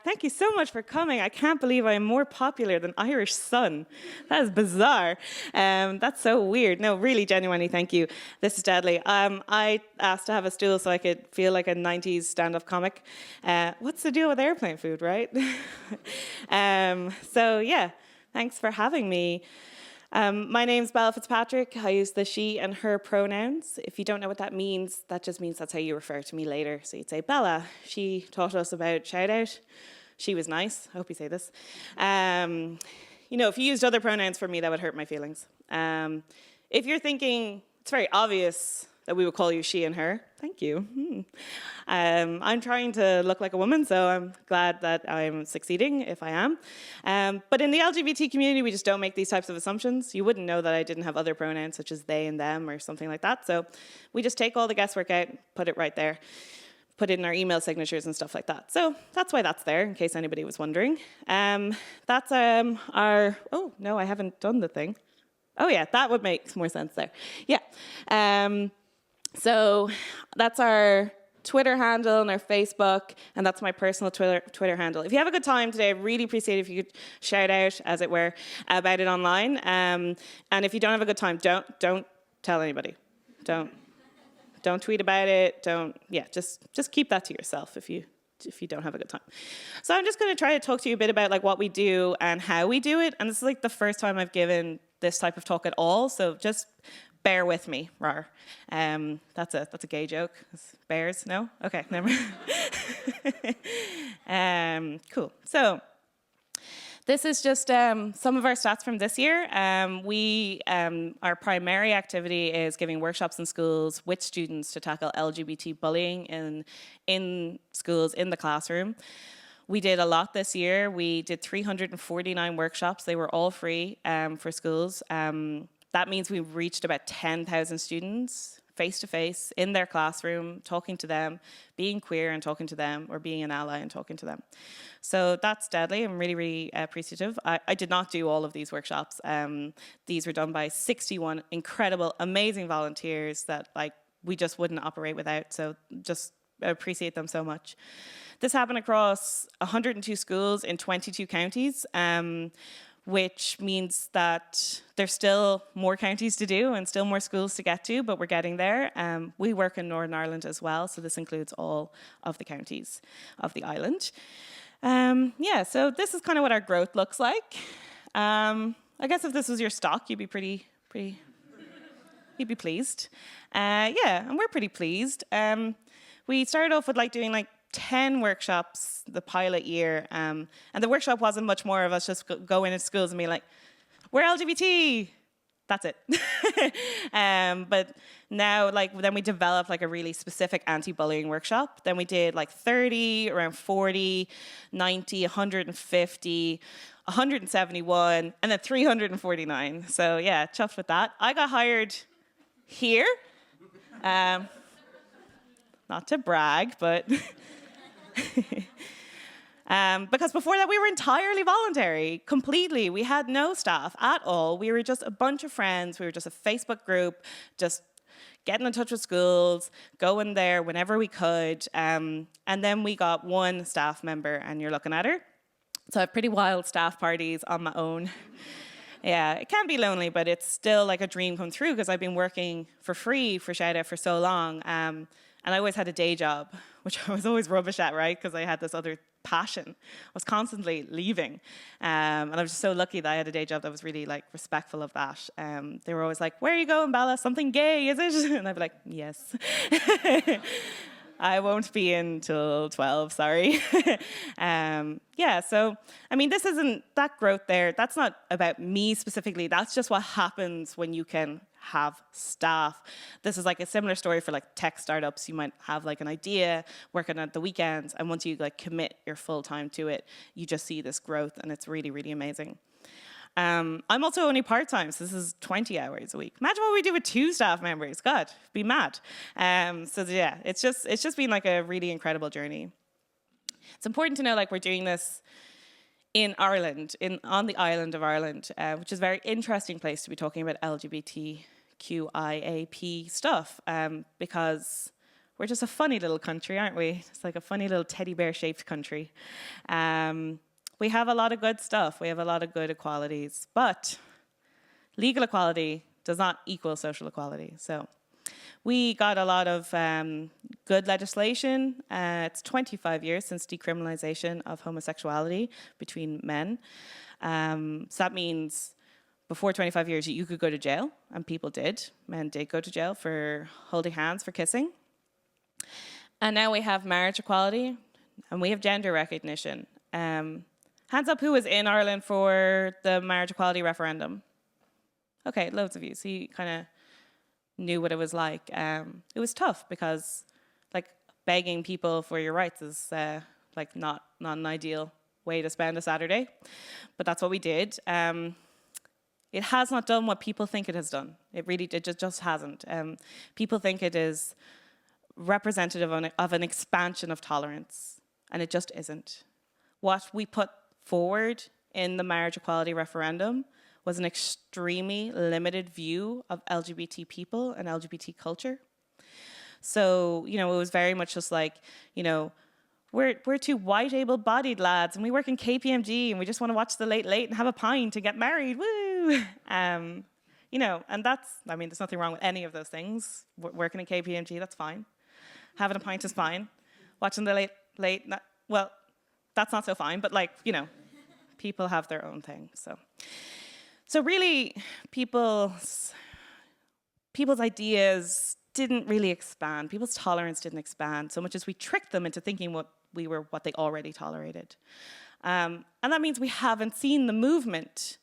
Thank you so much for coming. I can't believe I'm more popular than Irish Sun. That is bizarre. That's so weird. No, really, genuinely, thank you. This is deadly. I asked to have a stool so I could feel like a 90s stand-up comic. What's the deal with airplane food, right? So yeah, thanks for having me. My name's Bella Fitzpatrick. I use the she and her pronouns. If you don't know what that means that's how you refer to me later. So you'd say, Bella, she taught us about ShoutOut. She was nice. I hope you say this. You know, if you used other pronouns for me, that would hurt my feelings. If you're thinking, it's very obvious that we would call you she and her. Thank you. I'm trying to look like a woman, so I'm glad that I'm succeeding, if I am. But in the LGBT community, we just don't make these types of assumptions. You wouldn't know that I didn't have other pronouns, such as they and them or something like that. So we just take all the guesswork out, put it right there, put it in our email signatures and stuff like that. So that's why that's there, in case anybody was wondering. That's our, oh, no, I haven't done the thing. Oh yeah, that would make more sense there. Yeah. So that's our Twitter handle and our Facebook, and that's my personal Twitter handle. If you have a good time today, I'd really appreciate it if you could shout out, as it were, about it online. And if you don't have a good time, don't tell anybody. Don't tweet about it. Just keep that to yourself if you don't have a good time. So I'm just going to try to talk to you a bit about like what we do and how we do it. And this is like the first time I've given this type of talk at all, so just bear with me, rar. That's a gay joke. Bears? No? Okay, never mind. Cool. So this is just some of our stats from this year. Our primary activity is giving workshops in schools with students to tackle LGBT bullying in schools, in the classroom. We did a lot this year. We did 349 workshops. They were all free for schools. That means we've reached about 10,000 students face-to-face in their classroom, talking to them, being queer and talking to them, or being an ally and talking to them. So that's deadly. I'm really, really appreciative. I did not do all of these workshops. These were done by 61 incredible, amazing volunteers that we just wouldn't operate without. So just appreciate them so much. This happened across 102 schools in 22 counties. Which means that there's still more counties to do and still more schools to get to, but we're getting there. We work in Northern Ireland as well, so this includes all of the counties of the island. Yeah, so this is kind of what our growth looks like. I guess if this was your stock, you'd be you'd be pleased. Yeah, and we're pretty pleased. We started off with doing 10 workshops the pilot year, and the workshop wasn't much more of us just going into schools and being like, we're LGBT, that's it. But now, then we developed a really specific anti-bullying workshop. Then we did 30, around 40, 90, 150, 171, and then 349. So yeah, chuffed with that. I got hired here. Not to brag, but because before that we were entirely voluntary, completely. We had no staff at all. We were just a bunch of friends. We were just a Facebook group, just getting in touch with schools, going there whenever we could. And then we got one staff member, and you're looking at her. So I have pretty wild staff parties on my own. Yeah, it can be lonely, but it's still like a dream come true because I've been working for free for ShoutOut for so long. And I always had a day job, which I was always rubbish at, right? Because I had this other passion. I was constantly leaving. And I was just so lucky that I had a day job that was really respectful of that. They were always like, where are you going, Bella? Something gay, is it? And I'd be like, yes. I won't be in till 12, sorry. Yeah, so, I mean, this isn't that growth there. That's not about me specifically. That's just what happens when you can have staff. This is a similar story for tech startups. You might have an idea, working at the weekends, and once you commit your full time to it, you just see this growth, and it's really, really amazing. I'm also only part-time, so this is 20 hours a week. Imagine what we do with 2 staff members. God, be mad. So yeah, it's just been a really incredible journey. It's important to know we're doing this in Ireland, on the island of Ireland, which is a very interesting place to be talking about LGBTQ LGBTQIAP stuff because we're just a funny little country, aren't we? It's like a funny little teddy bear shaped country. We have a lot of good stuff. We have a lot of good equalities, but legal equality does not equal social equality. So we got a lot of good legislation. It's 25 years since decriminalization of homosexuality between men. So that means before 25 years, you could go to jail, and people did. Men did go to jail for holding hands, for kissing. And now we have marriage equality, and we have gender recognition. Hands up who was in Ireland for the marriage equality referendum. Okay, loads of you. So you kind of knew what it was like. It was tough because, like, begging people for your rights is like not an ideal way to spend a Saturday, but that's what we did. It has not done what people think it has done. It just hasn't. People think it is representative of an expansion of tolerance, and it just isn't. What we put forward in the marriage equality referendum was an extremely limited view of LGBT people and LGBT culture. So, it was very much just like, we're two white able-bodied lads and we work in KPMG and we just want to watch the Late Late and have a pint to get married, woo! And there's nothing wrong with any of those things. Working in KPMG, that's fine. Having a pint is fine. Watching the Late, well, that's not so fine, but people have their own thing, So really, people's ideas didn't really expand. People's tolerance didn't expand so much as we tricked them into thinking what they already tolerated. And that means we haven't seen the movement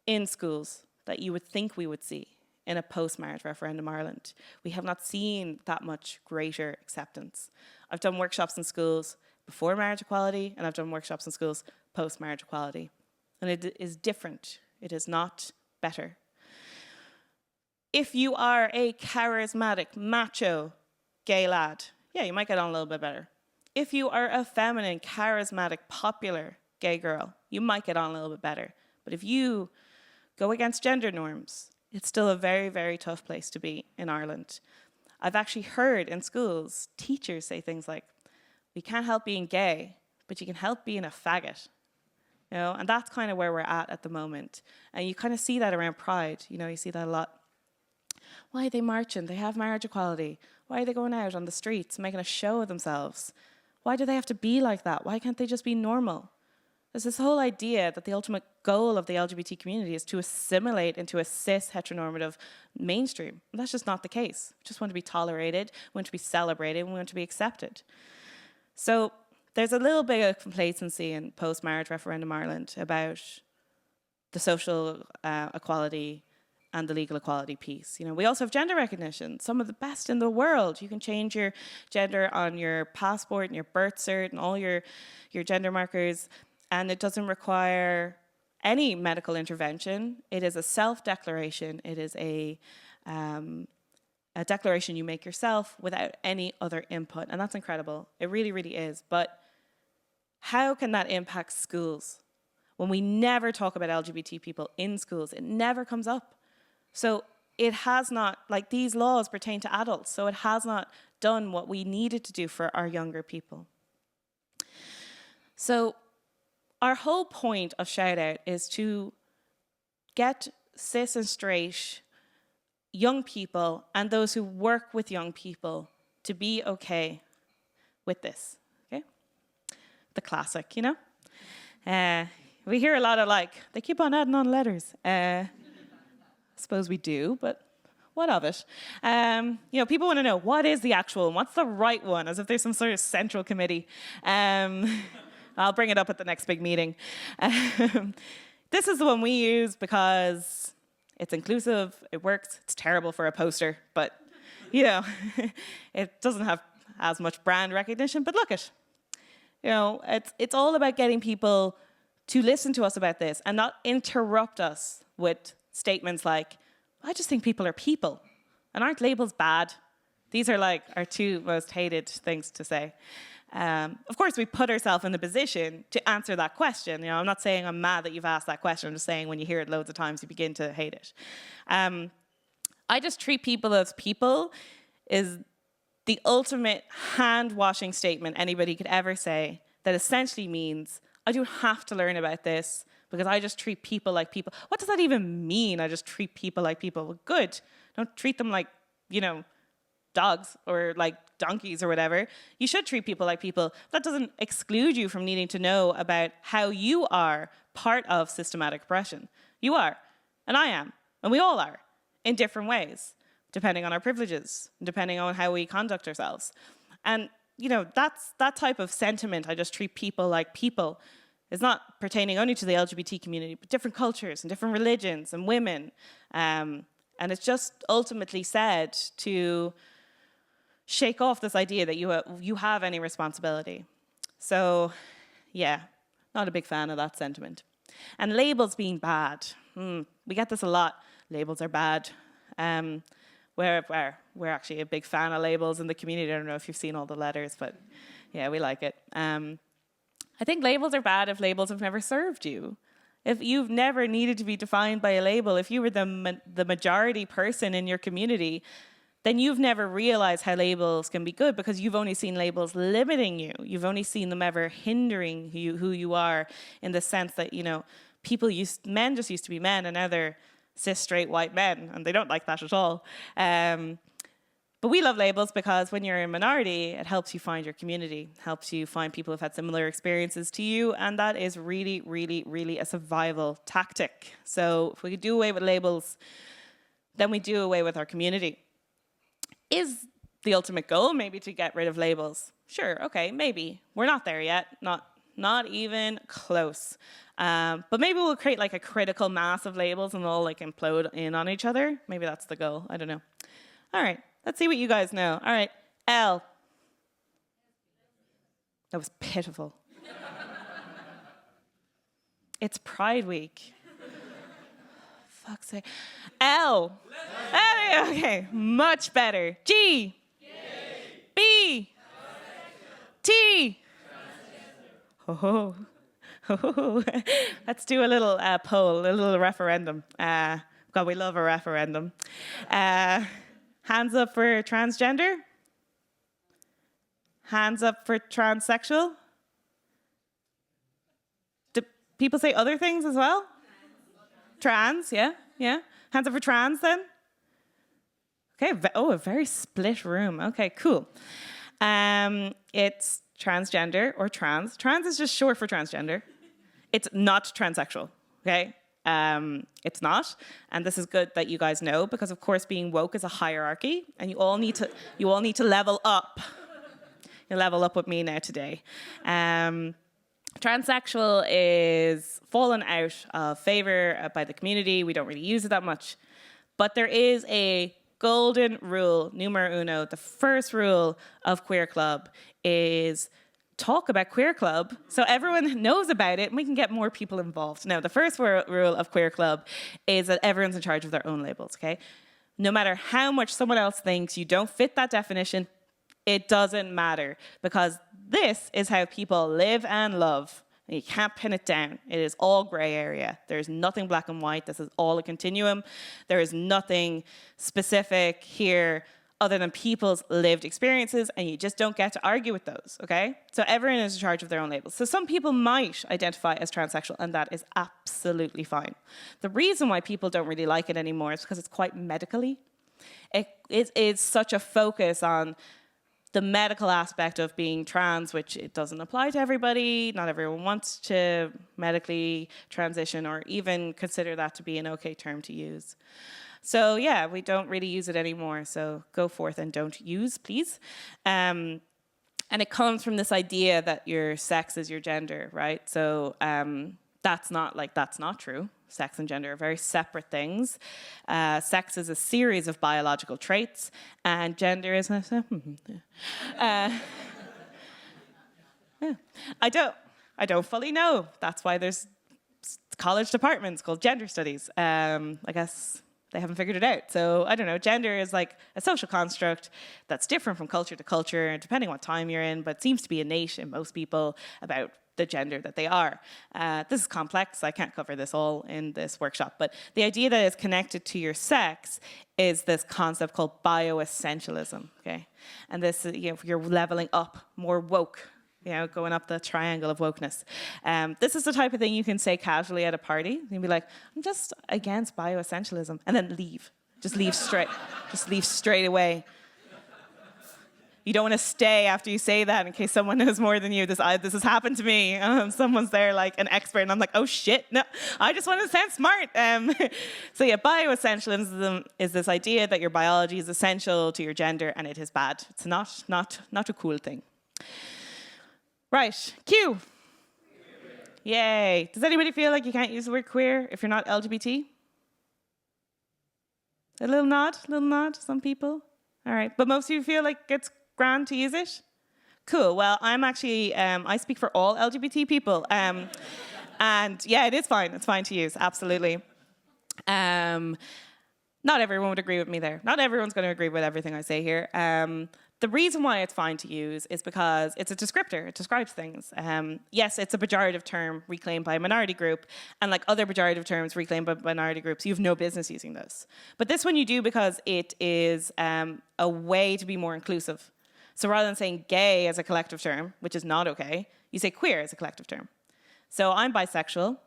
in schools that you would think we would see in a post-marriage referendum Ireland. We have not seen that much greater acceptance. I've done workshops in schools before marriage equality, and I've done workshops in schools post-marriage equality. And it is different. It is not better. If you are a charismatic, macho, gay lad, yeah, you might get on a little bit better. If you are a feminine, charismatic, popular gay girl, you might get on a little bit better. But if you go against gender norms, it's still a very, very tough place to be in Ireland. I've actually heard in schools teachers say things like, we can't help being gay, but you can help being a faggot. And that's kind of where we're at the moment. And you kind of see that around Pride. You see that a lot. Why are they marching? They have marriage equality. Why are they going out on the streets, making a show of themselves? Why do they have to be like that? Why can't they just be normal? There's this whole idea that the ultimate goal of the LGBT community is to assimilate into a cis heteronormative mainstream. And that's just not the case. We just want to be tolerated, we want to be celebrated, we want to be accepted. So there's a little bit of complacency in post-marriage referendum Ireland about the social equality and the legal equality piece. We also have gender recognition, some of the best in the world. You can change your gender on your passport and your birth cert and all your gender markers, and it doesn't require any medical intervention. It is a self-declaration. It is a declaration you make yourself without any other input, and that's incredible. It really, really is. But how can that impact schools when we never talk about LGBT people in schools? It never comes up. So it has not, these laws pertain to adults, so it has not done what we needed to do for our younger people. So our whole point of ShoutOut is to get cis and straight young people and those who work with young people to be okay with this, okay? The classic, we hear a lot of they keep on adding on letters. I suppose we do, but what of it? People want to know, what is the actual one? What's the right one? As if there's some sort of central committee. I'll bring it up at the next big meeting. This is the one we use because it's inclusive, it works, it's terrible for a poster, but, it doesn't have as much brand recognition, but look it. It's all about getting people to listen to us about this and not interrupt us with statements like, I just think people are people, and aren't labels bad? These are our two most hated things to say. Of course, we put ourselves in the position to answer that question. I'm not saying I'm mad that you've asked that question. I'm just saying when you hear it loads of times, you begin to hate it. I just treat people as people is the ultimate hand-washing statement anybody could ever say that essentially means I don't have to learn about this because I just treat people like people. What does that even mean? I just treat people like people. Well, good. Don't treat them like, dogs or like donkeys or whatever. You should treat people like people. That doesn't exclude you from needing to know about how you are part of systematic oppression. You are, and I am, and we all are, in different ways, depending on our privileges, depending on how we conduct ourselves. And, that's that type of sentiment, I just treat people like people, is not pertaining only to the LGBT community, but different cultures and different religions and women. And it's just ultimately said to shake off this idea that you have any responsibility. So, yeah, not a big fan of that sentiment. And labels being bad. We get this a lot. Labels are bad. We're actually a big fan of labels in the community. I don't know if you've seen all the letters, but yeah, we like it. I think labels are bad if labels have never served you. If you've never needed to be defined by a label, if you were the majority person in your community, then you've never realized how labels can be good because you've only seen labels limiting you. You've only seen them ever hindering who you are in the sense that, men just used to be men and now they're cis, straight, white men, and they don't like that at all. But we love labels because when you're a minority, it helps you find your community, helps you find people who've had similar experiences to you, and that is really, really, really a survival tactic. So if we could do away with labels, then we do away with our community. Is the ultimate goal maybe to get rid of labels? Sure, okay, maybe. We're not there yet, not even close. But maybe we'll create like a critical mass of labels and they'll all like implode in on each other. Maybe that's the goal, I don't know. All right, let's see what you guys know. All right, L. That was pitiful. It's Pride Week. Fuck's sake. L. Okay, much better. G. B. T. Oh. Let's do a little poll, a little referendum. God, we love a referendum. Hands up for transgender? Hands up for transsexual? Do people say other things as well? Trans, yeah. Hands up for trans then? Okay, a very split room. Okay, cool. It's transgender or trans. Trans is just short for transgender. It's not transsexual, okay? It's not, and this is good that you guys know because, of course, being woke is a hierarchy, and you all need to level up. You level up with me now today. Transsexual is fallen out of favor by the community. We don't really use it that much, but there is a golden rule, numero uno. The first rule of Queer Club is talk about Queer Club so everyone knows about it and we can get more people involved. Now, the first rule of Queer Club is that everyone's in charge of their own labels, okay? No matter how much someone else thinks you don't fit that definition, it doesn't matter because this is how people live and love. And you can't pin it down. It is all gray area. There's nothing black and white. This is all a continuum. There is nothing specific here other than people's lived experiences, and you just don't get to argue with those, okay? So everyone is in charge of their own labels. So some people might identify as transsexual, and that is absolutely fine. The reason why people don't really like it anymore is because it's quite medically. It is such a focus on the medical aspect of being trans, which it doesn't apply to everybody. Not everyone wants to medically transition or even consider that to be an okay term to use. So yeah, we don't really use it anymore. So go forth and don't use, please. And it comes from this idea that your sex is your gender, right? So that's not true. Sex and gender are very separate things. Sex is a series of biological traits, and gender is I don't fully know. That's why there's college departments called gender studies. I guess they haven't figured it out. So I don't know. Gender is like a social construct that's different from culture to culture, depending on what time you're in, but seems to be innate in most people about the gender that they are. This is complex. I can't cover this all in this workshop, but the idea that it's connected to your sex is this concept called bioessentialism, okay? And this, you're leveling up, more woke, going up the triangle of wokeness. This is the type of thing you can say casually at a party. You can be like, I'm just against bioessentialism, and then leave. Just leave straight away. You don't want to stay after you say that in case someone knows more than you. This has happened to me. Someone's there like an expert, and I'm like, oh shit, no, I just want to sound smart. So yeah, bioessentialism is this idea that your biology is essential to your gender, and it is bad. It's not a cool thing. Right, Q. Yay. Does anybody feel like you can't use the word queer if you're not LGBT? A little nod, some people. All right, but most of you feel like it's grand to use it? Cool, well, I'm actually, I speak for all LGBT people. And yeah, it's fine to use, absolutely. Not everyone would agree with me there. Not everyone's going to agree with everything I say here. The reason why it's fine to use is because it's a descriptor. It describes things. Yes, it's a pejorative term reclaimed by a minority group, and like other pejorative terms reclaimed by minority groups, you have no business using those. But this one you do because it is a way to be more inclusive. So rather than saying gay as a collective term, which is not okay, you say queer as a collective term. So I'm bisexual,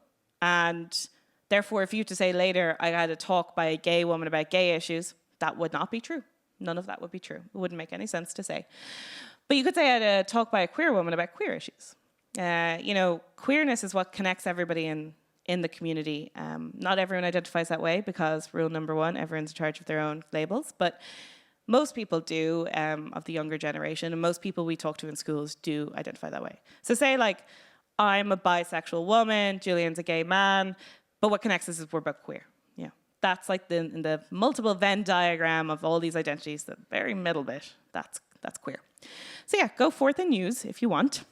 and therefore if you to say later I had a talk by a gay woman about gay issues, that would not be true. None of that would be true. It wouldn't make any sense to say. But you could say I had a talk by a queer woman about queer issues. Queerness is what connects everybody in the community. Not everyone identifies that way because rule number one, everyone's in charge of their own labels. But most people do, of the younger generation, and most people we talk to in schools do identify that way. So say like, I'm a bisexual woman, Julian's a gay man, but what connects us is we're both queer. That's like in the multiple Venn diagram of all these identities, the very middle bit, that's queer. So yeah, go forth and use if you want.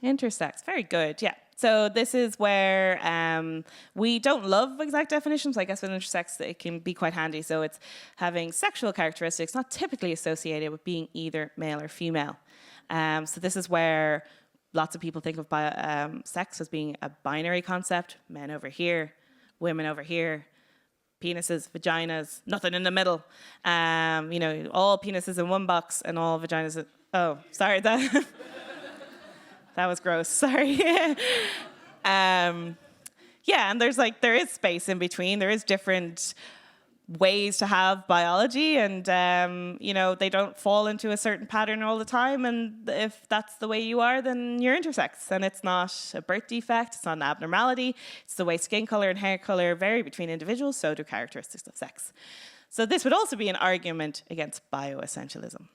Intersex, very good, yeah. So this is where we don't love exact definitions. I guess with intersex, it can be quite handy. So it's having sexual characteristics not typically associated with being either male or female. So this is where lots of people think of sex as being a binary concept. Men over here, women over here, penises, vaginas, nothing in the middle. All penises in one box and all vaginas. Oh, sorry, that was gross. Sorry. And there is space in between. There is different ways to have biology, and they don't fall into a certain pattern all the time, and if that's the way you are, then you're intersex, and it's not a birth defect, it's not an abnormality, it's the way skin color and hair color vary between individuals, so do characteristics of sex. So this would also be an argument against bioessentialism.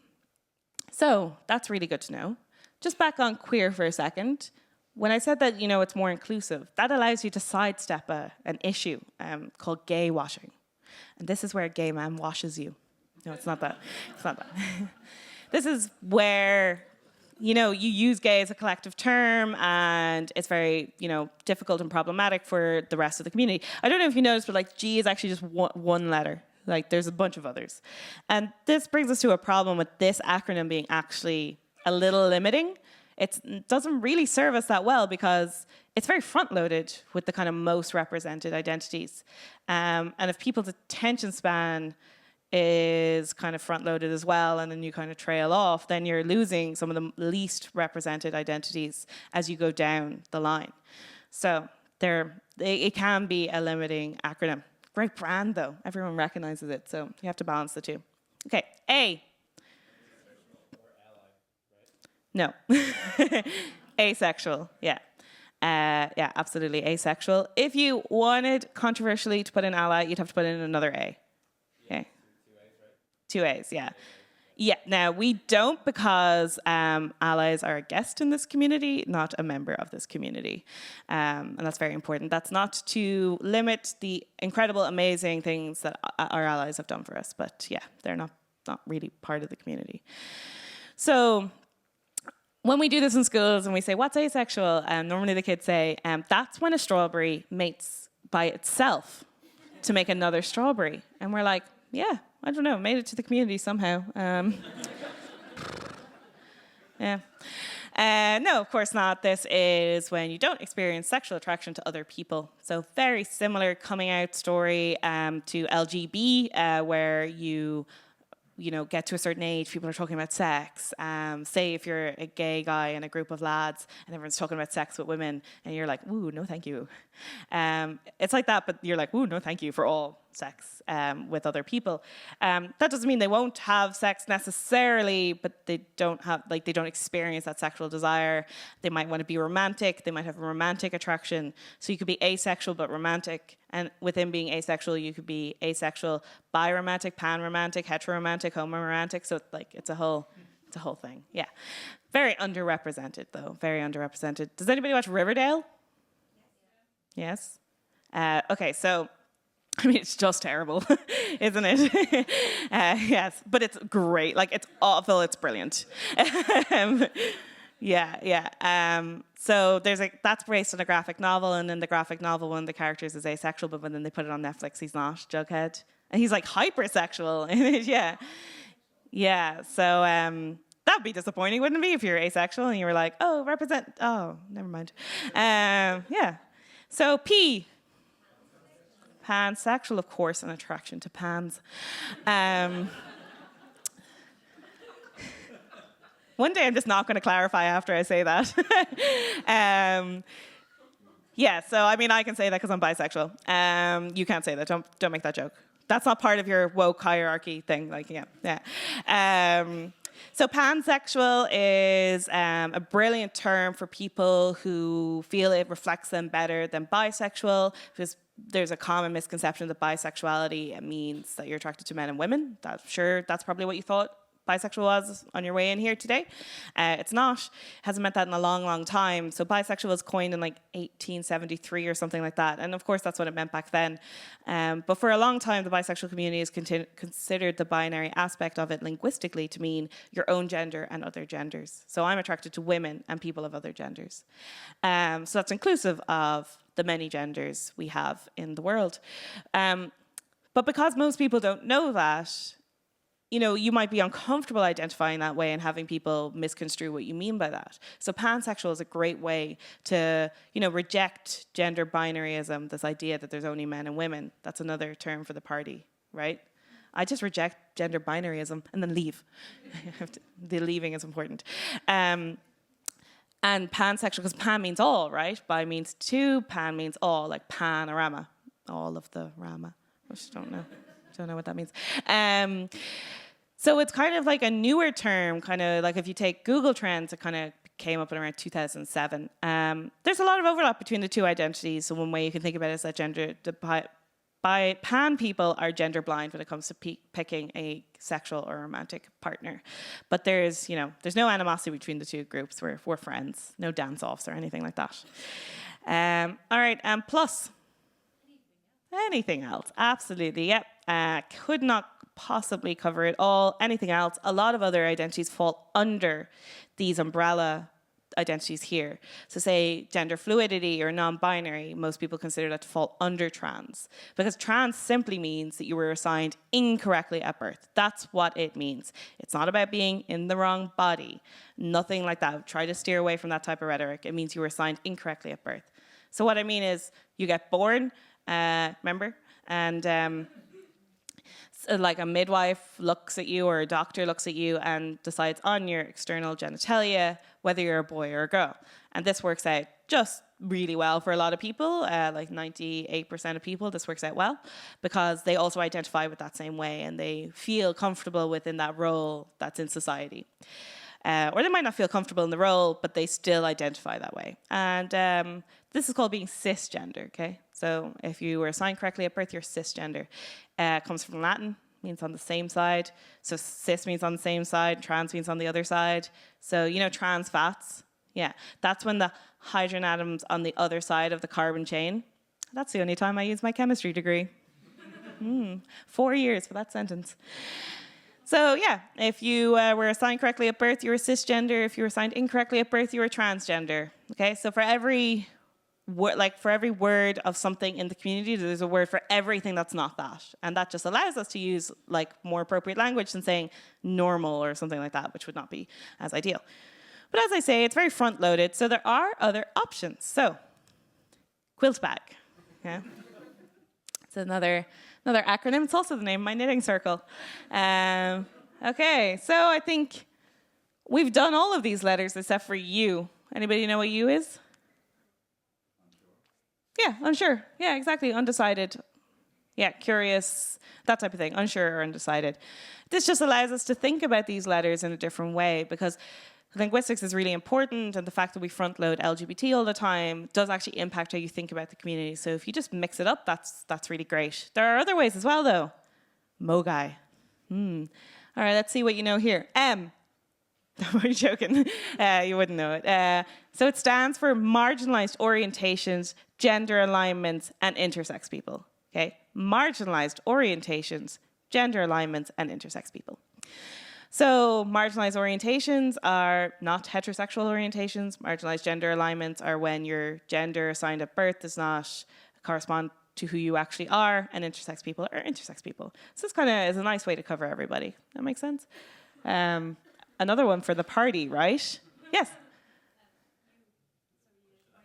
So that's really good to know. Just back on queer for a second. When I said that it's more inclusive, that allows you to sidestep an issue called gaywashing. And this is where a gay man washes you. No, it's not that. It's not that. This is where, you use gay as a collective term, and it's very, difficult and problematic for the rest of the community. I don't know if you noticed, but like G is actually just one letter. Like there's a bunch of others. And this brings us to a problem with this acronym being actually a little limiting. It doesn't really serve us that well because it's very front-loaded with the kind of most represented identities. And if people's attention span is kind of front-loaded as well, and then you kind of trail off, then you're losing some of the least represented identities as you go down the line. So it can be a limiting acronym. Great brand, though. Everyone recognizes it, so you have to balance the two. Okay, A. No. Asexual, yeah. Yeah, absolutely asexual. If you wanted controversially to put in ally, you'd have to put in another A. Okay. Two A's, yeah. Yeah, now we don't because allies are a guest in this community, not a member of this community. And that's very important. That's not to limit the incredible, amazing things that our allies have done for us, but yeah, they're not really part of the community. So when we do this in schools and we say, what's asexual? Normally the kids say, that's when a strawberry mates by itself to make another strawberry. And we're like, yeah, I don't know, made it to the community somehow. Yeah. No, of course not. This is when you don't experience sexual attraction to other people. So very similar coming out story to LGB, where you get to a certain age, people are talking about sex. Say if you're a gay guy in a group of lads and everyone's talking about sex with women and you're like, ooh, no thank you. It's like that, but you're like, ooh, no thank you for all sex with other people. That doesn't mean they won't have sex necessarily, but they don't experience that sexual desire. They might want to be romantic. They might have a romantic attraction. So you could be asexual but romantic. And within being asexual, you could be asexual, biromantic, panromantic, heteroromantic, homoromantic. So it's a whole thing. Yeah. Very underrepresented, though. Very underrepresented. Does anybody watch Riverdale? Yes? Okay, so I mean, it's just terrible, isn't it? Yes, but it's great. Like, it's awful. It's brilliant. Yeah. So that's based on a graphic novel, and in the graphic novel, one of the characters is asexual, but when then they put it on Netflix, he's not, Jughead. And he's like hypersexual in it, Yeah, so that'd be disappointing, wouldn't it be, if you're asexual and you were like, oh, never mind. Yeah. So P. Pansexual, of course, an attraction to pans. One day I'm just not going to clarify after I say that. Yeah, so I mean, I can say that because I'm bisexual. You can't say that. Don't make that joke. That's not part of your woke hierarchy thing. So pansexual is a brilliant term for people who feel it reflects them better than bisexual, because there's a common misconception that bisexuality means that you're attracted to men and women. That's probably what you thought bisexual was on your way in here today. It's not. Hasn't meant that in a long, long time. So bisexual was coined in like 1873 or something like that. And of course, that's what it meant back then. But for a long time, the bisexual community has considered the binary aspect of it linguistically to mean your own gender and other genders. So I'm attracted to women and people of other genders. So that's inclusive of the many genders we have in the world. But because most people don't know that, you might be uncomfortable identifying that way and having people misconstrue what you mean by that. So pansexual is a great way to, reject gender binaryism, this idea that there's only men and women. That's another term for the party, right? I just reject gender binaryism and then leave. The leaving is important. And pansexual, because pan means all, right? Bi means two, pan means all, like panorama, all of the rama. I just don't know what that means. So it's kind of like a newer term, kind of like if you take Google Trends, it kind of came up in around 2007. There's a lot of overlap between the two identities. So one way you can think about it is that pan people are gender blind when it comes to picking a sexual or romantic partner. But there's no animosity between the two groups. We're friends, no dance-offs or anything like that. All right, plus. Anything else? Absolutely, yep. Could not possibly cover it all. Anything else? A lot of other identities fall under these umbrella identities here. So say gender fluidity or non-binary, most people consider that to fall under trans, because trans simply means that you were assigned incorrectly at birth. That's what it means. It's not about being in the wrong body. Nothing like that. Try to steer away from that type of rhetoric. It means you were assigned incorrectly at birth. So what I mean is you get born, remember, and so like a midwife looks at you or a doctor looks at you and decides on your external genitalia whether you're a boy or a girl. And this works out just really well for a lot of people, like 98% of people, this works out well, because they also identify with that same way and they feel comfortable within that role that's in society. Or they might not feel comfortable in the role, but they still identify that way. And this is called being cisgender, okay? So if you were assigned correctly at birth, you're cisgender. It comes from Latin, means on the same side. So cis means on the same side, trans means on the other side. So, trans fats, yeah, that's when the hydrogen atom's on the other side of the carbon chain. That's the only time I use my chemistry degree. 4 years for that sentence. So yeah, if you were assigned correctly at birth, you were cisgender. If you were assigned incorrectly at birth, you were transgender. Okay, so for every word of something in the community, there's a word for everything that's not that, and that just allows us to use more appropriate language than saying normal or something like that, which would not be as ideal. But as I say, it's very front-loaded, so there are other options. So, quilt bag. Yeah. It's another acronym. It's also the name of my knitting circle. Okay, so I think we've done all of these letters except for U. Anybody know what U is? Yeah, unsure. Yeah, exactly. Undecided. Yeah, curious, that type of thing. Unsure or undecided. This just allows us to think about these letters in a different way, because linguistics is really important, and the fact that we front load LGBT all the time does actually impact how you think about the community. So if you just mix it up, that's really great. There are other ways as well, though. Mogai. All right, let's see what you know here. M. I'm only joking. You wouldn't know it. So it stands for marginalized orientations, gender alignments, and intersex people. Okay, marginalized orientations, gender alignments, and intersex people. So marginalized orientations are not heterosexual orientations. Marginalized gender alignments are when your gender assigned at birth does not correspond to who you actually are, and intersex people are intersex people. So this kind of is a nice way to cover everybody. That makes sense? Another one for the party, right? Yes.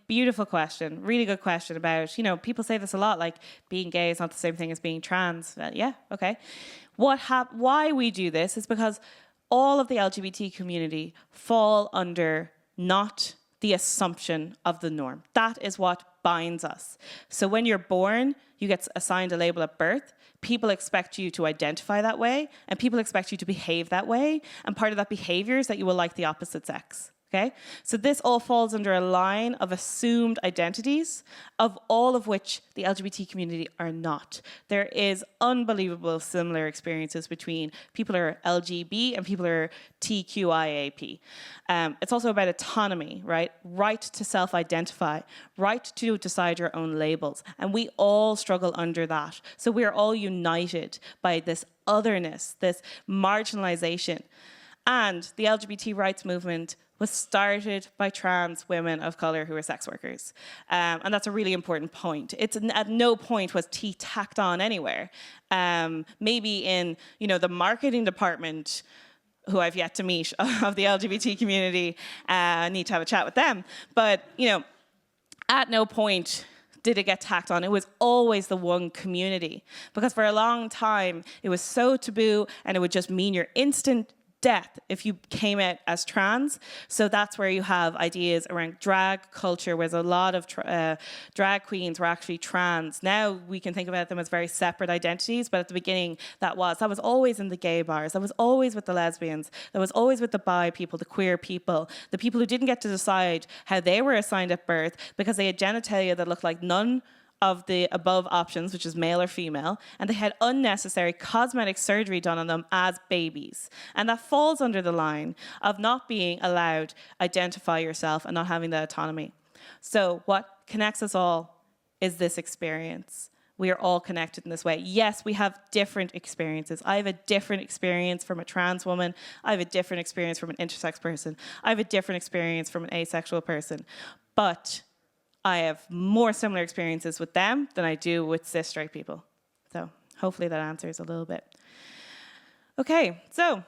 Beautiful question. Really good question about, people say this a lot, like being gay is not the same thing as being trans. Yeah, okay. Why we do this is because all of the LGBT community fall under not the assumption of the norm. That is what binds us. So when you're born, you get assigned a label at birth. People expect you to identify that way, and people expect you to behave that way. And part of that behavior is that you will like the opposite sex. Okay? So this all falls under a line of assumed identities, of all of which the LGBT community are not. There is unbelievable similar experiences between people who are LGB and people who are TQIAP. It's also about autonomy, right? Right to self-identify, right to decide your own labels. And we all struggle under that. So we are all united by this otherness, this marginalization. And the LGBT rights movement was started by trans women of color who are sex workers. And that's a really important point. It's at no point was T tacked on anywhere. Maybe in, the marketing department, who I've yet to meet, of the LGBT community, I need to have a chat with them. But, at no point did it get tacked on. It was always the one community. Because for a long time, it was so taboo, and it would just mean your instant death if you came out as trans. So that's where you have ideas around drag culture, where there's a lot of drag queens were actually trans. Now we can think about them as very separate identities, but at the beginning that was always in the gay bars, that was always with the lesbians, that was always with the bi people, the queer people, the people who didn't get to decide how they were assigned at birth because they had genitalia that looked like none of the above options, which is male or female, and they had unnecessary cosmetic surgery done on them as babies. And that falls under the line of not being allowed to identify yourself and not having that autonomy. So what connects us all is this experience. We are all connected in this way. Yes, we have different experiences. I have a different experience from a trans woman. I have a different experience from an intersex person. I have a different experience from an asexual person. But I have more similar experiences with them than I do with cis straight people. So hopefully that answers a little bit. Okay, so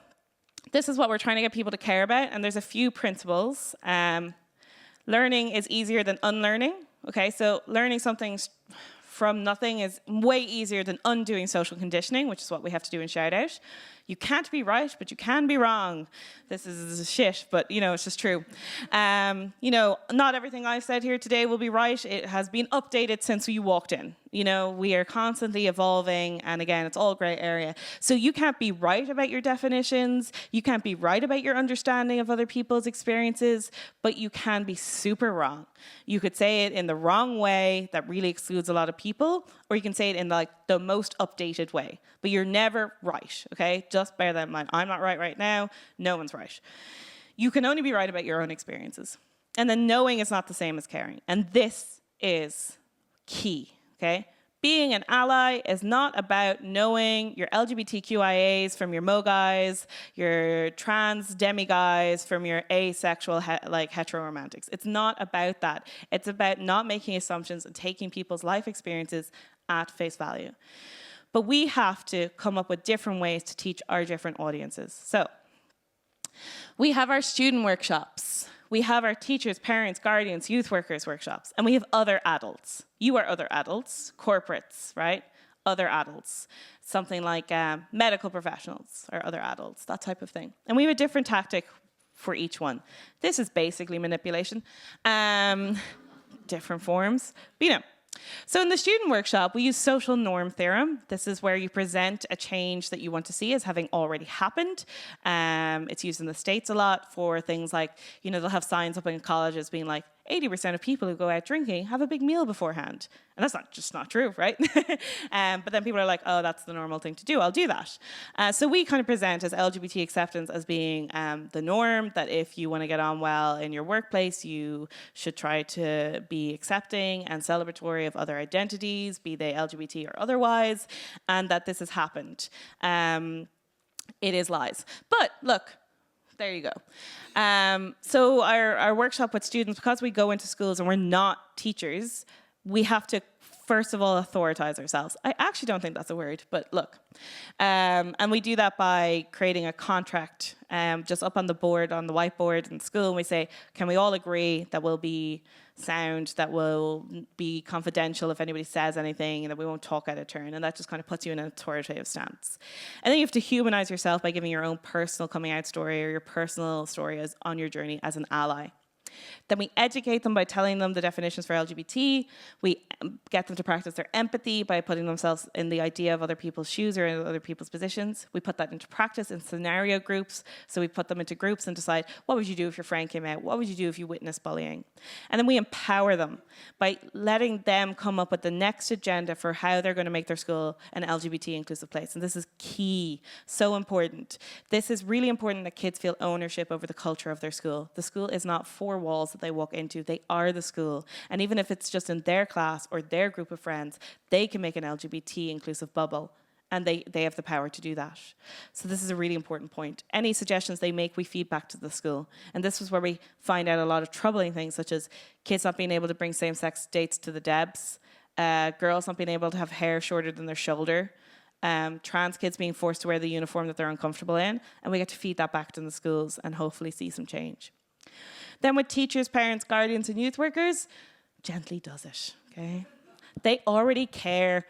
this is what we're trying to get people to care about, and there's a few principles. Learning is easier than unlearning. Okay, so learning something from nothing is way easier than undoing social conditioning, which is what we have to do in ShoutOut. You can't be right, but you can be wrong. This is shit, but it's just true. Not everything I've said here today will be right. It has been updated since you walked in. We are constantly evolving, and again, it's all gray area. So you can't be right about your definitions. You can't be right about your understanding of other people's experiences, but you can be super wrong. You could say it in the wrong way that really excludes a lot of people, or you can say it in the most updated way, but you're never right, okay? Just bear that in mind. I'm not right now. No one's right. You can only be right about your own experiences. And then knowing is not the same as caring. And this is key, okay? Being an ally is not about knowing your LGBTQIAs from your MOGAs, your trans demiguys from your asexual heteroromantics. It's not about that. It's about not making assumptions and taking people's life experiences at face value. But we have to come up with different ways to teach our different audiences. So We have our student workshops. We have our teachers, parents, guardians, youth workers workshops. And we have other adults. You are other adults, corporates, right? Other adults. Something like medical professionals or other adults, that type of thing. And we have a different tactic for each one. This is basically manipulation. Different forms, but So in the student workshop, we use social norm theorem. This is where you present a change that you want to see as having already happened. It's used in the States a lot for things like, they'll have signs up in colleges being like, 80% of people who go out drinking have a big meal beforehand. And that's just not true, right? But then people are like, oh, that's the normal thing to do. I'll do that. So we kind of present as LGBT acceptance as being the norm, that if you want to get on well in your workplace, you should try to be accepting and celebratory of other identities, be they LGBT or otherwise, and that this has happened. It is lies. But look, there you go. So our workshop with students, because we go into schools and we're not teachers, we have to, first of all, authoritize ourselves. I actually don't think that's a word, but look. And we do that by creating a contract just up on the board, on the whiteboard in school, and we say, can we all agree that we'll be sound, that will be confidential if anybody says anything, and that we won't talk out of turn, and that just kind of puts you in an authoritative stance. And then you have to humanize yourself by giving your own personal coming out story or your personal story on your journey as an ally. Then we educate them by telling them the definitions for LGBT. We get them to practice their empathy by putting themselves in the idea of other people's shoes or in other people's positions. We put that into practice in scenario groups. So we put them into groups and decide, what would you do if your friend came out? What would you do if you witnessed bullying? And then we empower them by letting them come up with the next agenda for how they're going to make their school an LGBT inclusive place. And this is key, so important. This is really important that kids feel ownership over the culture of their school. The school is not four walls that they walk into, they are the school. And even if it's just in their class or their group of friends, they can make an LGBT inclusive bubble, and they have the power to do that. So this is a really important point. Any suggestions they make, we feed back to the school. And this is where we find out a lot of troubling things, such as kids not being able to bring same-sex dates to the Debs, girls not being able to have hair shorter than their shoulder, trans kids being forced to wear the uniform that they're uncomfortable in, and we get to feed that back to the schools and hopefully see some change. Then with teachers, parents, guardians, and youth workers, gently does it, okay? They already care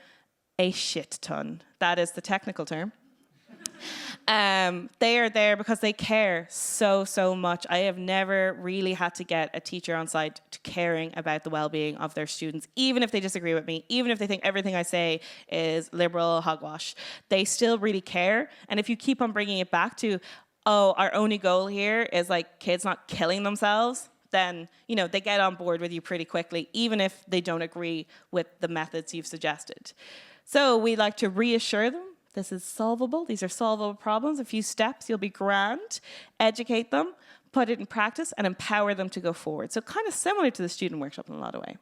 a shit ton. That is the technical term. They are there because they care so much. I have never really had to get a teacher on site to caring about the well-being of their students, even if they disagree with me, even if they think everything I say is liberal hogwash. They still really care. And if you keep on bringing it back to, oh, our only goal here is like kids not killing themselves, then, they get on board with you pretty quickly, even if they don't agree with the methods you've suggested. So we like to reassure them, this is solvable, these are solvable problems, a few steps, you'll be grand, educate them, put it in practice, and empower them to go forward. So kind of similar to the student workshop in a lot of ways.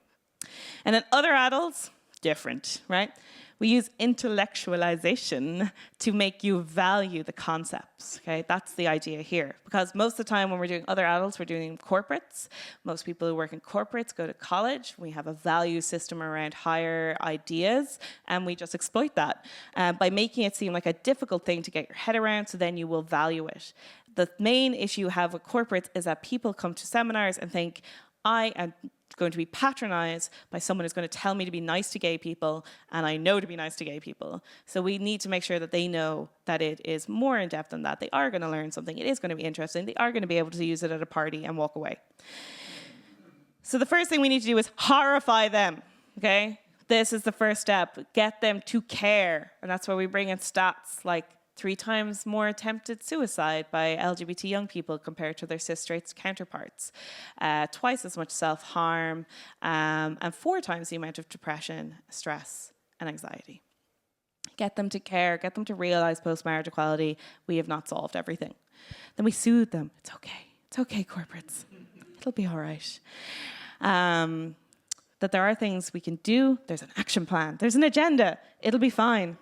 And then other adults, different, right? We use intellectualization to make you value the concepts, okay? That's the idea here. Because most of the time when we're doing other adults, we're doing corporates. Most people who work in corporates go to college. We have a value system around higher ideas, and we just exploit that by making it seem like a difficult thing to get your head around, so then you will value it. The main issue you have with corporates is that people come to seminars and think, I am going to be patronized by someone who's going to tell me to be nice to gay people, and I know to be nice to gay people. So we need to make sure that they know that it is more in depth than that. They are going to learn something. It is going to be interesting. They are going to be able to use it at a party and walk away. So the first thing we need to do is horrify them, okay? This is the first step. Get them to care. And that's why we bring in stats like 3 times more attempted suicide by LGBT young people compared to their cis-straight counterparts, twice as much self-harm, and 4 times the amount of depression, stress, and anxiety. Get them to care, get them to realize post-marriage equality, we have not solved everything. Then we soothe them. It's okay, corporates. It'll be all right. That there are things we can do, there's an action plan, there's an agenda, it'll be fine.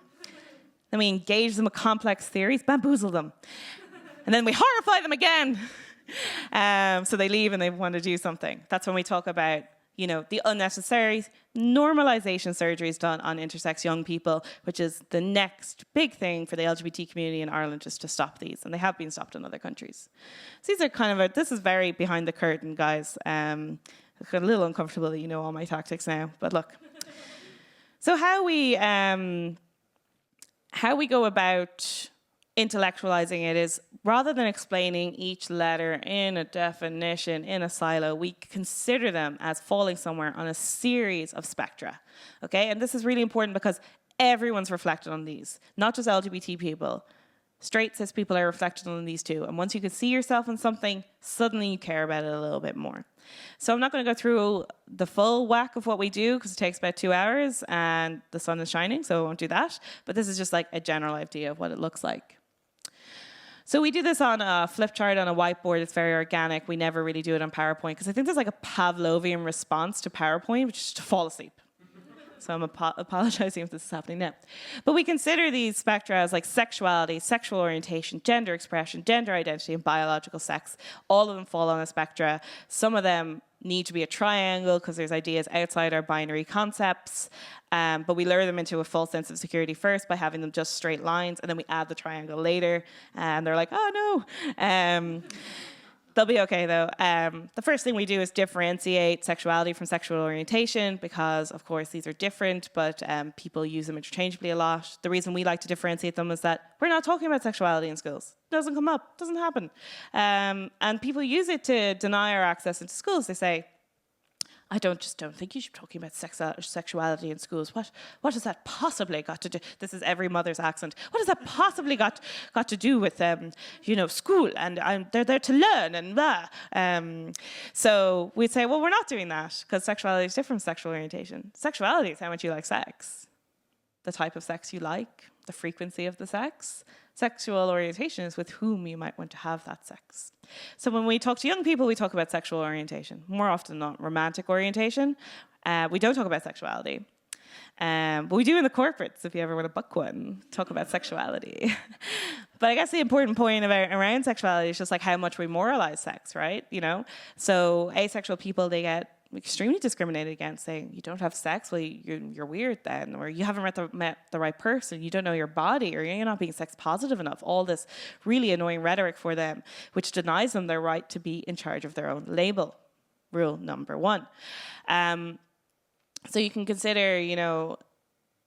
Then we engage them with complex theories, bamboozle them. And then we horrify them again. So they leave and they want to do something. That's when we talk about the unnecessary normalization surgeries done on intersex young people, which is the next big thing for the LGBT community in Ireland, just to stop these. And they have been stopped in other countries. So these are this is very behind the curtain, guys. I got a little uncomfortable that you know all my tactics now, but look. So how we go about intellectualizing it is, rather than explaining each letter in a definition, in a silo, we consider them as falling somewhere on a series of spectra, okay? And this is really important because everyone's reflected on these, not just LGBT people. Straight cis people are reflected on these too. And once you can see yourself in something, suddenly you care about it a little bit more. So I'm not going to go through the full whack of what we do because it takes about 2 hours and the sun is shining, so I won't do that. But this is just like a general idea of what it looks like. So we do this on a flip chart on a whiteboard. It's very organic. We never really do it on PowerPoint because I think there's like a Pavlovian response to PowerPoint, which is to fall asleep. So I'm apologizing if this is happening now. But we consider these spectra as like sexuality, sexual orientation, gender expression, gender identity, and biological sex. All of them fall on a spectra. Some of them need to be a triangle because there's ideas outside our binary concepts. But we lure them into a false sense of security first by having them just straight lines, and then we add the triangle later. And they're like, oh no. They'll be okay, though. The first thing we do is differentiate sexuality from sexual orientation because, of course, these are different, but people use them interchangeably a lot. The reason we like to differentiate them is that we're not talking about sexuality in schools. It doesn't come up. It doesn't happen. And people use it to deny our access into schools. They say, I don't think you should be talking about sexuality in schools. What has that possibly got to do? This is every mother's accent. What has that possibly got to do with school? And they're there to learn and blah. So we'd say, well, we're not doing that because sexuality is different from sexual orientation. Sexuality is how much you like sex, the type of sex you like, the frequency of the sex. Sexual orientation is with whom you might want to have that sex. So when we talk to young people, we talk about sexual orientation. More often not romantic orientation. We don't talk about sexuality. But we do in the corporates, if you ever want to book one, talk about sexuality. But I guess the important point around sexuality is just like how much we moralize sex, right? So asexual people, they get extremely discriminated against, saying you don't have sex, well, you're weird then, or you haven't met the right person, you don't know your body, or you're not being sex positive enough. All this really annoying rhetoric for them, which denies them their right to be in charge of their own label. Rule number 1. So you can consider,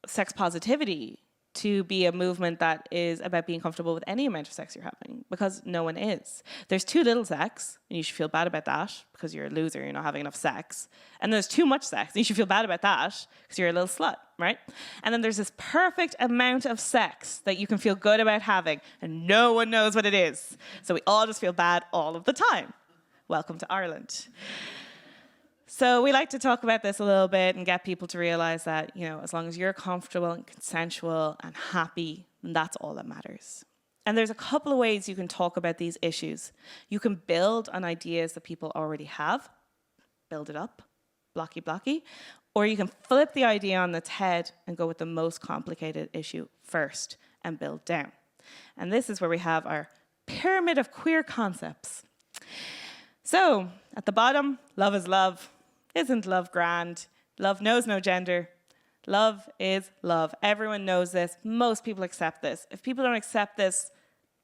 sex positivity to be a movement that is about being comfortable with any amount of sex you're having, because no one is. There's too little sex, and you should feel bad about that because you're a loser, you're not having enough sex. And there's too much sex, and you should feel bad about that because you're a little slut, right? And then there's this perfect amount of sex that you can feel good about having, and no one knows what it is. So we all just feel bad all of the time. Welcome to Ireland. So we like to talk about this a little bit and get people to realize that, as long as you're comfortable and consensual and happy, then that's all that matters. And there's a couple of ways you can talk about these issues. You can build on ideas that people already have, build it up, blocky, or you can flip the idea on its head and go with the most complicated issue first and build down. And this is where we have our pyramid of queer concepts. So at the bottom, love is love. Isn't love grand? Love knows no gender. Love is love. Everyone knows this. Most people accept this. If people don't accept this,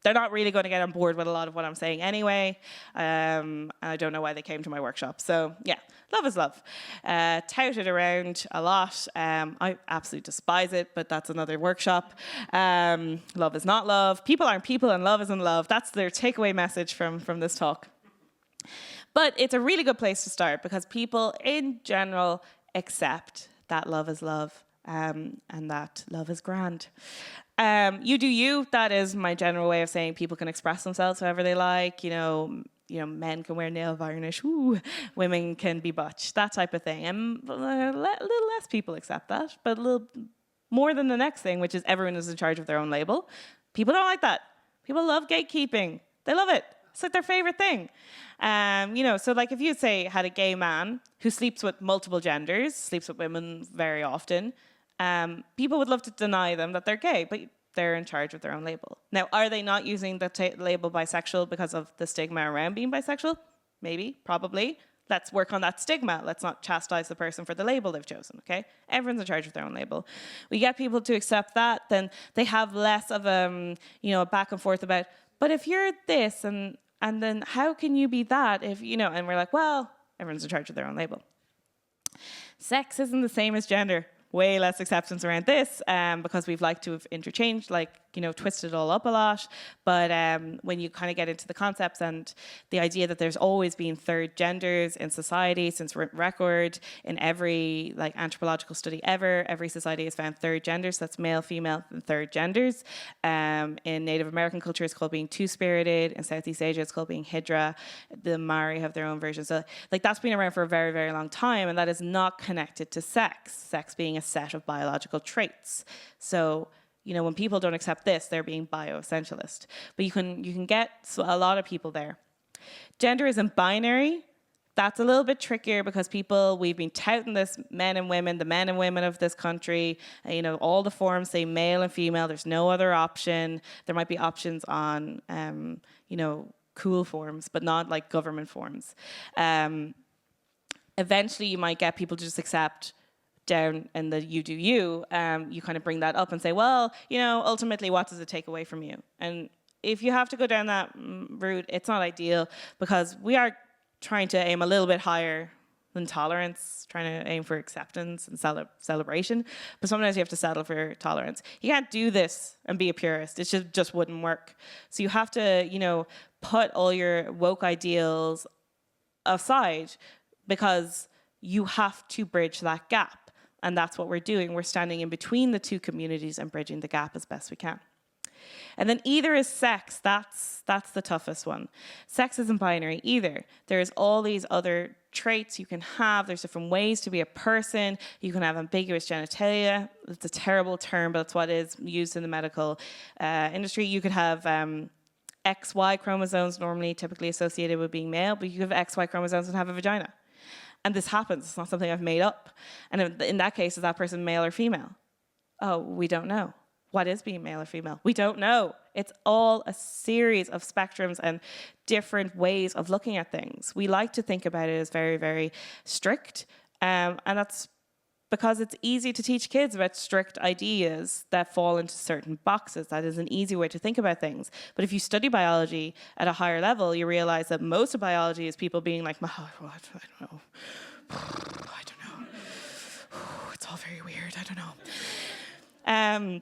they're not really going to get on board with a lot of what I'm saying anyway. And I don't know why they came to my workshop. So yeah, love is love. Touted around a lot. I absolutely despise it, but that's another workshop. Love is not love. People aren't people and love isn't love. That's their takeaway message from this talk. But it's a really good place to start because people in general accept that love is love and that love is grand. You do you. That is my general way of saying people can express themselves however they like. Men can wear nail varnish. Ooh, women can be butch. That type of thing. And a little less people accept that, but a little more than the next thing, which is everyone is in charge of their own label. People don't like that. People love gatekeeping. They love it. It's like their favorite thing. So like if you say had a gay man who sleeps with multiple genders, sleeps with women very often, people would love to deny them that they're gay, but they're in charge of their own label. Now, are they not using the label bisexual because of the stigma around being bisexual? Maybe, probably. Let's work on that stigma. Let's not chastise the person for the label they've chosen, okay? Everyone's in charge of their own label. We get people to accept that, then they have less of a back and forth about, but if you're this, and then how can you be that if, and we're like, well, everyone's in charge of their own label. Sex isn't the same as gender. Way less acceptance around this because we've liked to have interchanged, twisted it all up a lot. But when you kind of get into the concepts and the idea that there's always been third genders in society since record, in every anthropological study ever, every society has found third genders. So that's male, female, and third genders. In Native American culture, it's called being two-spirited. In Southeast Asia, it's called being hydra. The Maori have their own version. So that's been around for a very, very long time, and that is not connected to sex. Sex being a set of biological traits. So, when people don't accept this, they're being bioessentialist. But you can get a lot of people there. Gender isn't binary. That's a little bit trickier because we've been touting this, men and women, the men and women of this country, all the forms say male and female. There's no other option. There might be options on, cool forms, but not government forms. Eventually, you might get people to just accept down in the you do you, you kind of bring that up and say, well, ultimately, what does it take away from you? And if you have to go down that route, it's not ideal because we are trying to aim a little bit higher than tolerance, trying to aim for acceptance and celebration. But sometimes you have to settle for tolerance. You can't do this and be a purist. It just wouldn't work. So you have to, put all your woke ideals aside because you have to bridge that gap. And that's what we're doing. We're standing in between the two communities and bridging the gap as best we can. And then either is sex. That's the toughest one. Sex isn't binary either. There's all these other traits you can have. There's different ways to be a person. You can have ambiguous genitalia. It's a terrible term, but it's what is used in the medical industry. You could have XY chromosomes, normally typically associated with being male, but you could have XY chromosomes and have a vagina. And this happens. It's not something I've made up. And in that case, is that person male or female? Oh, we don't know. What is being male or female? We don't know. It's all a series of spectrums and different ways of looking at things. We like to think about it as very, very strict. And that's because it's easy to teach kids about strict ideas that fall into certain boxes. That is an easy way to think about things. But if you study biology at a higher level, you realize that most of biology is people being like, oh, I don't know. It's all very weird. I don't know.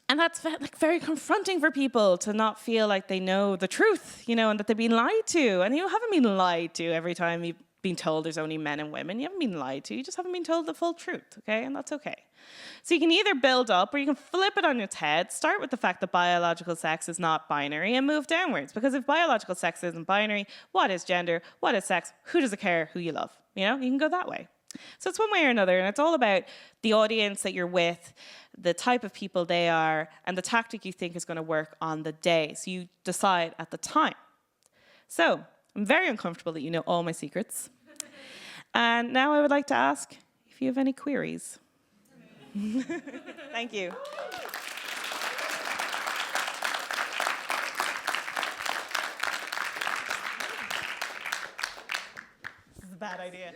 And that's very confronting for people to not feel like they know the truth, and that they've been lied to. And you haven't been lied to every time you've been told there's only men and women. You haven't been lied to. You just haven't been told the full truth, okay? And that's okay. So you can either build up or you can flip it on its head, start with the fact that biological sex is not binary and move downwards. Because if biological sex isn't binary, what is gender? What is sex? Who does it care who you love? You can go that way. So it's one way or another, and it's all about the audience that you're with, the type of people they are, and the tactic you think is going to work on the day. So you decide at the time. So I'm very uncomfortable that you know all my secrets. And now I would like to ask if you have any queries. Thank you. This is a bad idea.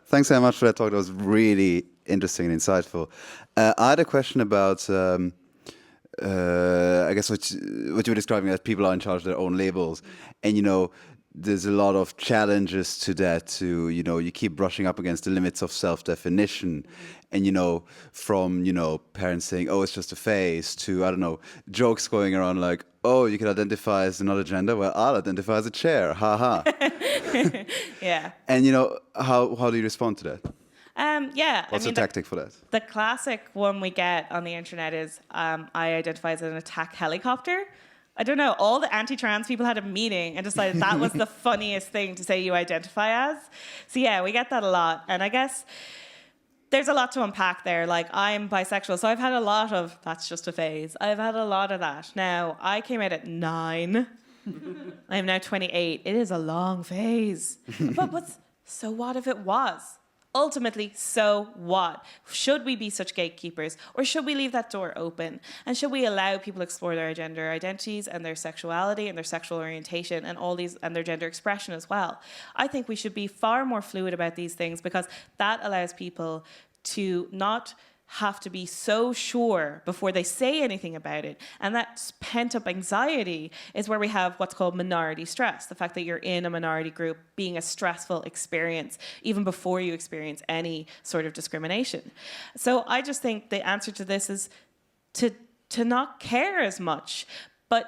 Thanks very much for that talk. That was really interesting and insightful. I had a question about, I guess, what you were describing as people are in charge of their own labels. And, there's a lot of challenges to that, you keep brushing up against the limits of self-definition. And, from, parents saying, oh, it's just a phase, to, I don't know, jokes going around like, oh, you can identify as another gender? Well, I'll identify as a chair. Ha ha. Yeah. And, how do you respond to that? Yeah. What's the tactic for that? The classic one we get on the internet is I identify as an attack helicopter. I don't know, all the anti-trans people had a meeting and decided that was the funniest thing to say you identify as. So yeah, we get that a lot. And I guess there's a lot to unpack there. Like, I'm bisexual, so I've had a lot of, that's just a phase. I've had a lot of that. Now, I came out at 9. I'm now 28. It is a long phase. But so what if it was? Ultimately, so what? Should we be such gatekeepers, or should we leave that door open? And should we allow people to explore their gender identities and their sexuality and their sexual orientation and all these, and their gender expression as well? I think we should be far more fluid about these things, because that allows people to not have to be so sure before they say anything about it. And that pent-up anxiety is where we have what's called minority stress, the fact that you're in a minority group being a stressful experience even before you experience any sort of discrimination. So I just think the answer to this is to not care as much, but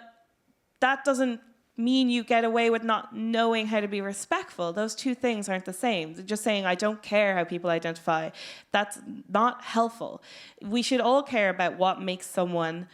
that doesn't mean you get away with not knowing how to be respectful. Those two things aren't the same. Just saying, I don't care how people identify, that's not helpful. We should all care about what makes someone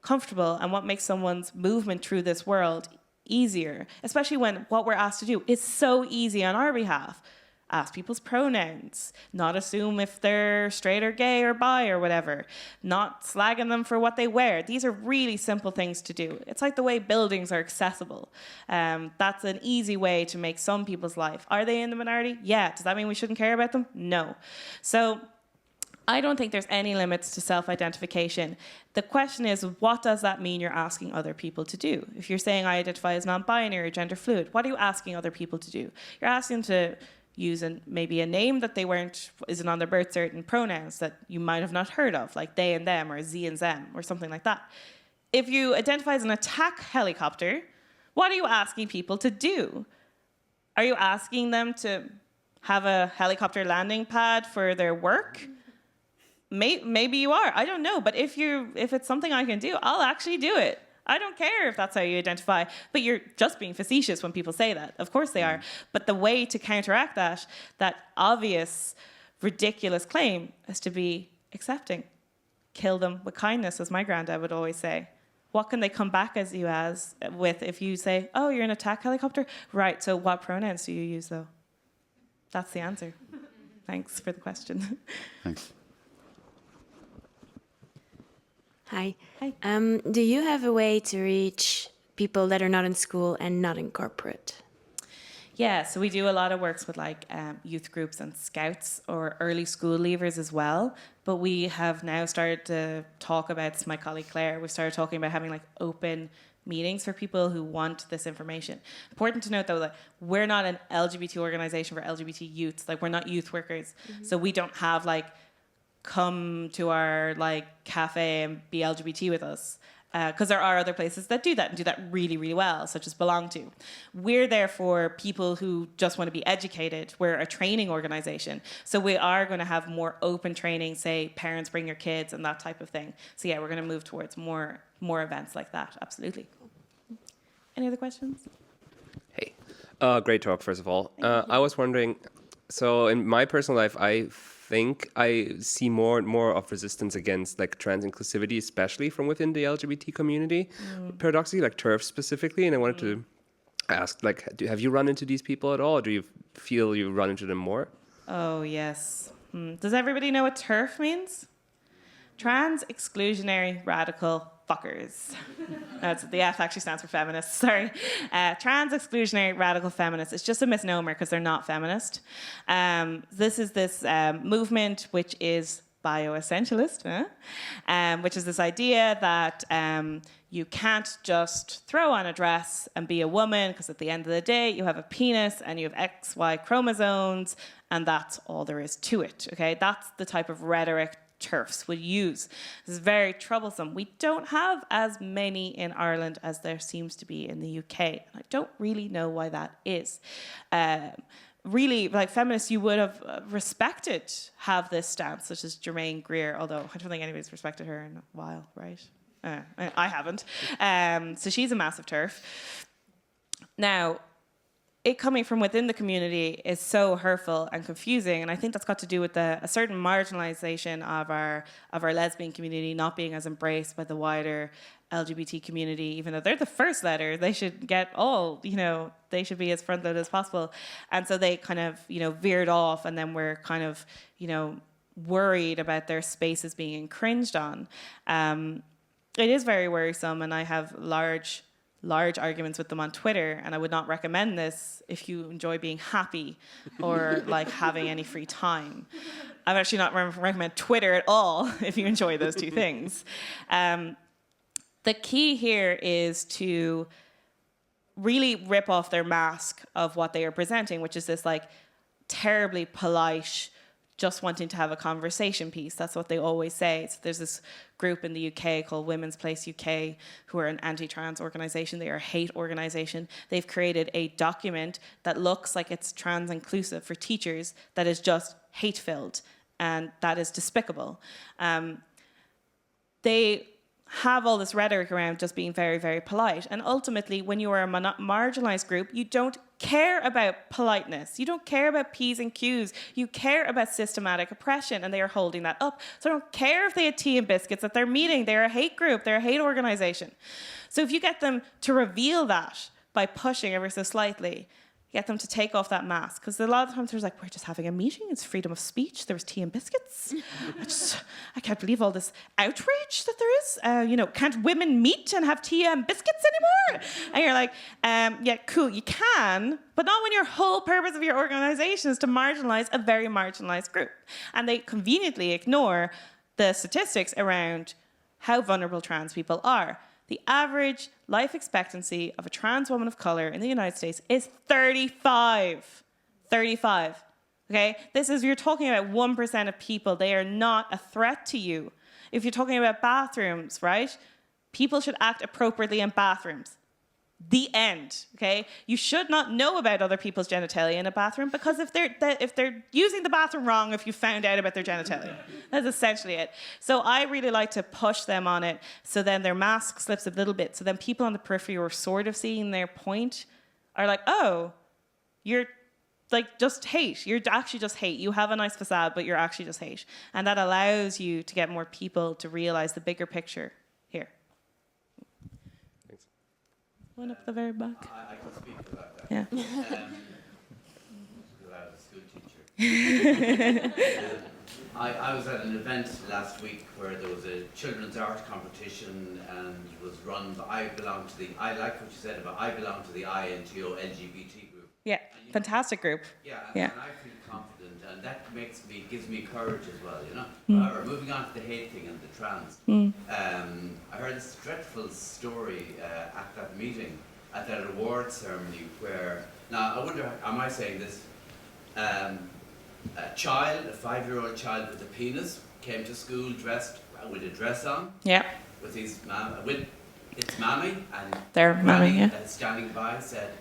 comfortable and what makes someone's movement through this world easier, especially when what we're asked to do is so easy on our behalf. Ask people's pronouns, not assume if they're straight or gay or bi or whatever, not slagging them for what they wear. These are really simple things to do. It's like the way buildings are accessible. That's an easy way to make some people's life. Are they in the minority? Yeah. Does that mean we shouldn't care about them? No. So I don't think there's any limits to self-identification. The question is, what does that mean you're asking other people to do? If you're saying I identify as non-binary or gender fluid, what are you asking other people to do? You're asking them to use maybe a name that they isn't on their birth cert, and pronouns that you might have not heard of, like they and them or z and them or something like that. If you identify as an attack helicopter, what are you asking people to do? Are you asking them to have a helicopter landing pad for their work? Maybe you are. I don't know. But if it's something I can do, I'll actually do it. I don't care if that's how you identify, but you're just being facetious when people say that. Of course they are. But the way to counteract that obvious, ridiculous claim is to be accepting. Kill them with kindness, as my granddad would always say. What can they come back as you with if you say, oh, you're an attack helicopter? Right, so what pronouns do you use, though? That's the answer. Thanks for the question. Thanks. Hi. Hi. Do you have a way to reach people that are not in school and not in corporate? Yeah, so we do a lot of works with like youth groups and scouts or early school leavers as well. But we have now started to talk about, it's my colleague Claire, we started talking about having like open meetings for people who want this information. Important to note though that we're not an LGBT organization for LGBT youths. Like we're not youth workers. Mm-hmm. So we don't have like, come to our like cafe and be LGBT with us, because there are other places that do that and do that really, really well, such as Belong To. We're there for people who just want to be educated. We're a training organization, so we are going to have more open training, say parents bring your kids and that type of thing. So yeah, we're going to move towards more events like that. Absolutely. Any other questions? Hey, great talk, first of all. I was wondering, so in my personal life, I think I see more and more of resistance against like trans inclusivity, especially from within the LGBT community, paradoxically, like TERF specifically. And I wanted to ask, like, have you run into these people at all? Or do you feel you run into them more? Oh, yes. Does everybody know what TERF means? Trans exclusionary radical fuckers. The F actually stands for feminists, sorry. Trans exclusionary radical feminists. It's just a misnomer because they're not feminist. This is this movement which is bioessentialist, which is this idea that you can't just throw on a dress and be a woman, because at the end of the day you have a penis and you have XY chromosomes and that's all there is to it. Okay, that's the type of rhetoric TERFs would use. This is very troublesome. We don't have as many in Ireland as there seems to be in the UK. I don't really know why that is. Really, like feminists you would have respected have this stance, such as Germaine Greer, although I don't think anybody's respected her in a while, right? I haven't. So she's a massive TERF. Now, it coming from within the community is so hurtful and confusing, and I think that's got to do with a certain marginalization of our lesbian community not being as embraced by the wider LGBT community. Even though they're the first letter, they should get all, they should be as front-loaded as possible. And so they kind of, veered off, and then we're kind of, worried about their spaces being infringed on. It is very worrisome, and I have large large arguments with them on Twitter, and I would not recommend this if you enjoy being happy or like having any free time. I would actually not recommend Twitter at all if you enjoy those two things. The key here is to really rip off their mask of what they are presenting, which is this like terribly polite, just wanting to have a conversation piece. That's what they always say. So there's this group in the UK called Women's Place UK, who are an anti-trans organization. They are a hate organization. They've created a document that looks like it's trans inclusive for teachers that is just hate-filled, and that is despicable. They have all this rhetoric around just being very, very polite. And ultimately, when you are a marginalized group, you don't care about politeness. You don't care about P's and Q's. You care about systematic oppression, and they are holding that up. So I don't care if they had tea and biscuits at their meeting. They're a hate group. They're a hate organization. So if you get them to reveal that by pushing ever so slightly, get them to take off that mask. Because a lot of times there's like, we're just having a meeting. It's freedom of speech. There was tea and biscuits. I can't believe all this outrage that there is. Can't women meet and have tea and biscuits anymore? And you're like, yeah, cool, you can, but not when your whole purpose of your organization is to marginalize a very marginalized group. And they conveniently ignore the statistics around how vulnerable trans people are. The average life expectancy of a trans woman of color in the United States is 35. 35. Okay? You're talking about 1% of people. They are not a threat to you. If you're talking about bathrooms, right? People should act appropriately in bathrooms. The end. Okay? You should not know about other people's genitalia in a bathroom, because if they're using the bathroom wrong, if you found out about their genitalia, that's essentially it. So I really like to push them on it, so then their mask slips a little bit. So then people on the periphery who are sort of seeing their point are like, oh, you're like just hate. You're actually just hate. You have a nice facade, but you're actually just hate. And that allows you to get more people to realize the bigger picture here. One up the very back. I can speak about that. Yeah. Because I was a school teacher. I was at an event last week where there was a children's art competition, and it was run by, I like what you said about, I belong to the INTO LGBT group. Yeah, fantastic group. Yeah, Yeah. and I feel confident, and that gives me courage as well, you know. Or moving on to the hate thing and the trans. I heard this dreadful story at that meeting, at that award ceremony, where, now I wonder, am I saying this? A 5-year-old child with a penis came to school dressed with a dress on. Yeah. With its mammy, and Their mammy, yeah. Standing by said,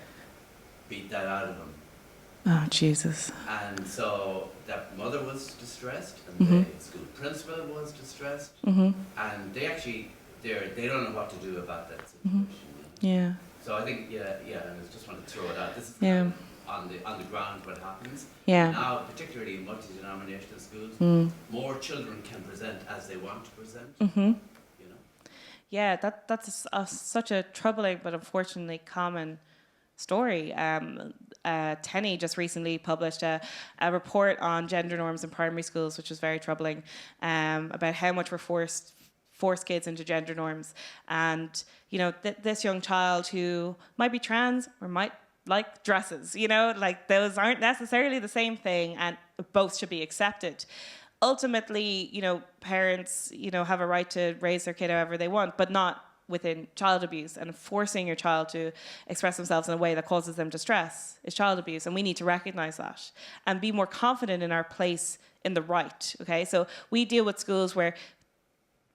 beat that out of him. Oh, Jesus. And so that mother was distressed, and the school principal was distressed, and they don't know what to do about that situation. Yeah. So I think, I just want to throw it out. This is Yeah. on the ground what happens. Yeah. Now, particularly in multi-denominational schools, more children can present as they want to present. You know. Yeah, that's such a troubling but unfortunately common story. Tenny just recently published a report on gender norms in primary schools, which was very troubling, about how much we're force kids into gender norms. And, this young child who might be trans or might like dresses, like those aren't necessarily the same thing, and both should be accepted. Ultimately, parents, have a right to raise their kid however they want, but not within child abuse, and forcing your child to express themselves in a way that causes them distress is child abuse, and we need to recognize that and be more confident in our place in the right, okay? So we deal with schools where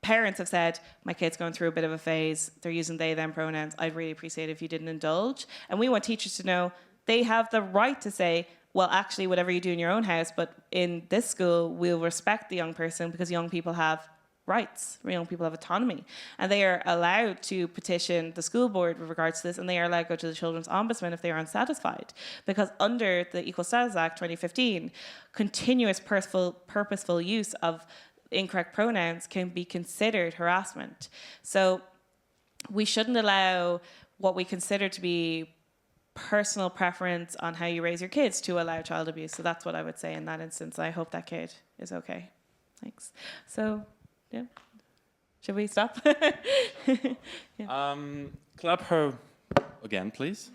parents have said, my kid's going through a bit of a phase, they're using they, them pronouns, I'd really appreciate it if you didn't indulge. And we want teachers to know they have the right to say, well, actually, whatever you do in your own house, but in this school, we'll respect the young person because young people have rights, young people have autonomy, and they are allowed to petition the school board with regards to this, and they are allowed to go to the Children's Ombudsman if they are unsatisfied, because under the Equal Status Act 2015, continuous purposeful use of incorrect pronouns can be considered harassment. So we shouldn't allow what we consider to be personal preference on how you raise your kids to allow child abuse. So that's what I would say in that instance. I hope that kid is okay. Thanks. So, yeah. Should we stop? Clap her Again, please.